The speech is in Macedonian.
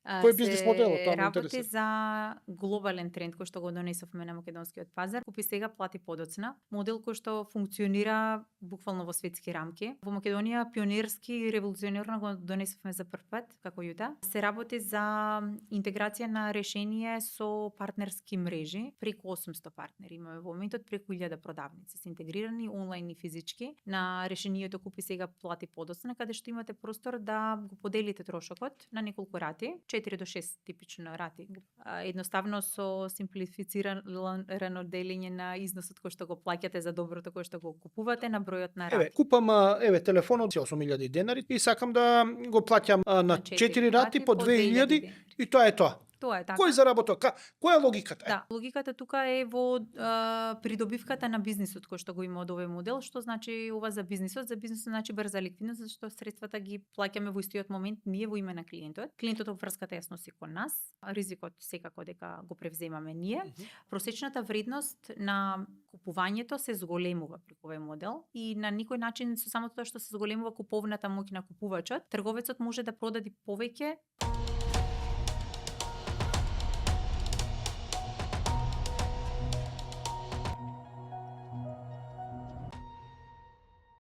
Кој е бизнис моделот? Тоа ме Работи интересира. за глобален тренд кој што го донесовме на македонскиот пазар. Купи сега, плати подоцна. Модел кој што функционира буквално во светски рамки. Во Македонија пионерски и револуционерно го донесовме за прв пат како Јута. Се работи за интеграција на решение со партнерски мрежи. Преку 800 партнери имаме во моментот, преку 1000 продавници се интегрирани онлайн и физички на решението Купи сега, плати подоцна, каде што имате простор да го поделите трошокот на неколку рати, 4 до 6 типично рати. Едноставно со симплифицирано делење на износот кој што го плаќате за доброто кој што го купувате на бројот на рати. Купам телефонот за 8000 денари и сакам да го плаќам на 4 рати по 2000 денари. и тоа е тоа. Тоа е така. Кој заработува? Која е логиката? Да, логиката тука е во придобивката на бизнисот кој што го има од овој модел, што значи ова за бизнисот? За бизнисот значи брза ликвидност, зашто средствата ги плаќаме во истиот момент ние во име на клиентот. Клиентот обврската јасно си кон нас, ризикот секако дека го превземаме ние. Просечната вредност на купувањето се зголемува преку овој модел и на никој начин со само тоа што се зголемува куповната моќ на купувачот, трговецот може да продаде повеќе